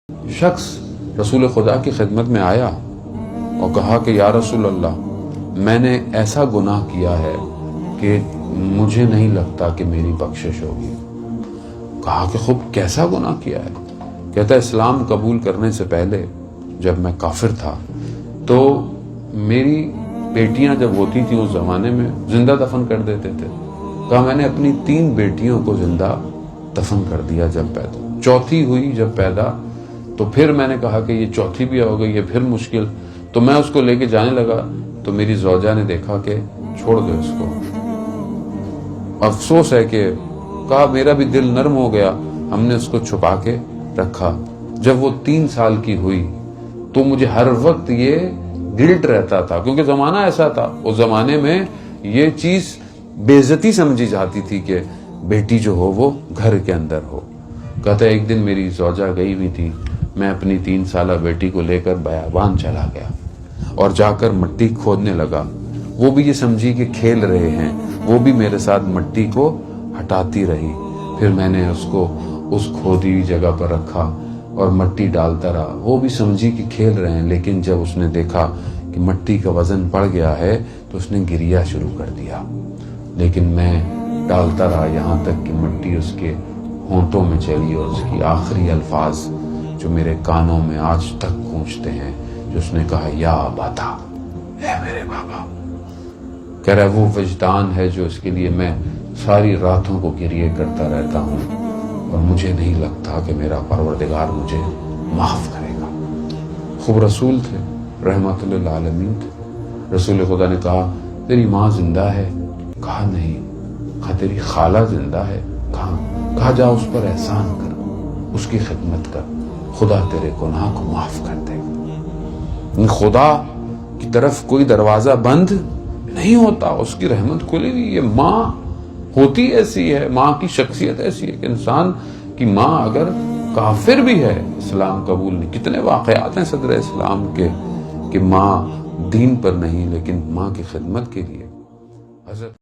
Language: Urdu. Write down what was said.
شخص رسول خدا کی خدمت میں آیا اور کہا کہ یا رسول اللہ، میں نے ایسا گناہ کیا ہے کہ مجھے نہیں لگتا کہ میری بخشش ہوگی۔ کہا کہ خوب کیسا گناہ کیا ہے؟ کہتا ہے اسلام قبول کرنے سے پہلے جب میں کافر تھا تو میری بیٹیاں جب ہوتی تھیں اس زمانے میں زندہ دفن کر دیتے تھے۔ کہا میں نے اپنی 3 بیٹیوں کو زندہ دفن کر دیا جب پیدا، چوتھی ہوئی جب پیدا تو پھر میں نے کہا کہ یہ چوتھی بھی ہو گئی، یہ پھر مشکل، تو میں اس کو لے کے جانے لگا تو میری زوجہ نے دیکھا کہ چھوڑ دو اس کو۔ افسوس ہے کہ کہا میرا بھی دل نرم ہو گیا، ہم نے اس کو چھپا کے رکھا۔ جب وہ 3 سال کی ہوئی تو مجھے ہر وقت یہ گلٹ رہتا تھا، کیونکہ زمانہ ایسا تھا، اس زمانے میں یہ چیز بے عزتی سمجھی جاتی تھی کہ بیٹی جو ہو وہ گھر کے اندر ہو۔ کہتا ہے ایک دن میری زوجہ گئی ہوئی تھی، میں اپنی 3 سالہ بیٹی کو لے کر بیابان چلا گیا اور جا کر مٹی کھودنے لگا۔ وہ بھی یہ سمجھی کہ کھیل رہے ہیں، وہ بھی میرے ساتھ مٹی کو ہٹاتی رہی۔ پھر میں نے اس کو اس کھودی ہوئی جگہ پر رکھا اور مٹی ڈالتا رہا، وہ بھی سمجھی کہ کھیل رہے ہیں، لیکن جب اس نے دیکھا کہ مٹی کا وزن بڑھ گیا ہے تو اس نے گریا شروع کر دیا۔ لیکن میں ڈالتا رہا یہاں تک کہ مٹی اس کے ہونٹوں میں چلی اور اس کی آخری الفاظ جو میرے کانوں میں آج تک گونجتے ہیں، جو اس نے کہا یا اباتا، اے میرے بابا۔ کہہ رہا ہے وہ وجدان ہے جو اس کے لیے میں ساری راتوں کو گریے کرتا رہتا ہوں اور مجھے نہیں لگتا کہ میرا پروردگار مجھے معاف کرے گا۔ خوب رسول تھے، رحمت للعالمین تھے۔ رسول خدا نے کہا تیری ماں زندہ ہے؟ کہا نہیں۔ کہا تیری خالہ زندہ ہے؟ کہا جا اس پر احسان کر، اس کی خدمت کر، خدا تیرے گناہ کو معاف کر دے گا۔ خدا کی طرف کوئی دروازہ بند نہیں ہوتا، اس کی رحمت کھلی ہوئی۔ یہ ماں ہوتی ایسی ہے، ماں کی شخصیت ایسی ہے کہ انسان کی ماں اگر کافر بھی ہے اسلام قبول نہیں۔ کتنے واقعات ہیں صدر اسلام کے کہ ماں دین پر نہیں لیکن ماں کی خدمت کے لیے حضرت